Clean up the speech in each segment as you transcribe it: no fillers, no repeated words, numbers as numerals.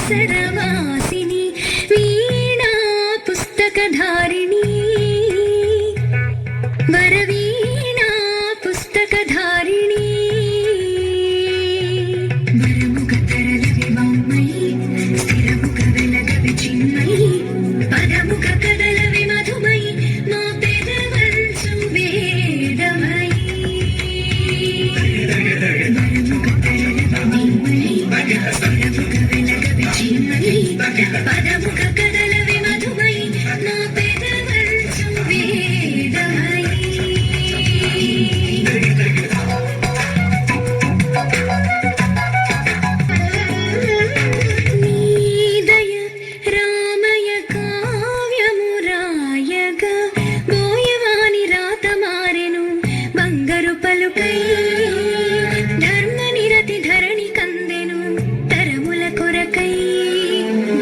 सरवासिनी वीणा पुस्तकधारिणी वरवीणा पुस्तकधारिणी वरमुखतरलविवाङ्मयी स्थिरमुखवेलगविचिन्मयी पदमुखकदलवि मधुमयी मा पेदवल्सु वेदमयी वरमुखतरलविवाङ्मयी स्थिरमुखवेलगविचिन्मयी पदमुखकदलवि मधुमयी मा पेदवल्सु वेदमयी నీదయ రామయ కావ్యమురాయగ బోయవాని రాత మారెను బంగారు పలుకై ధర్మ నిరతి ధరణి కందెను తరముల కొరకై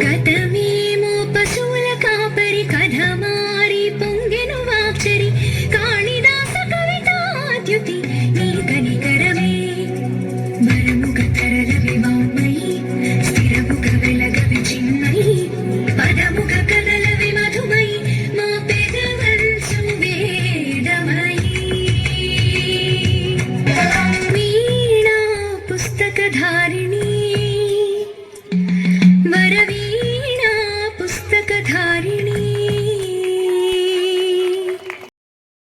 గతమేమో పశువుల కాపరి కథ మారి పొంగెను వాక్చరి కాళిదాస కవితాద్యుతి నీ కనికరమే వరముఖతరలవివాङ्मयी स्थिरमुखवेलगविचिन्मयी पदमुखकदलवि मधुमयी मा पेदवल्सु वेदमयी वीणा पुस्तकधारिणी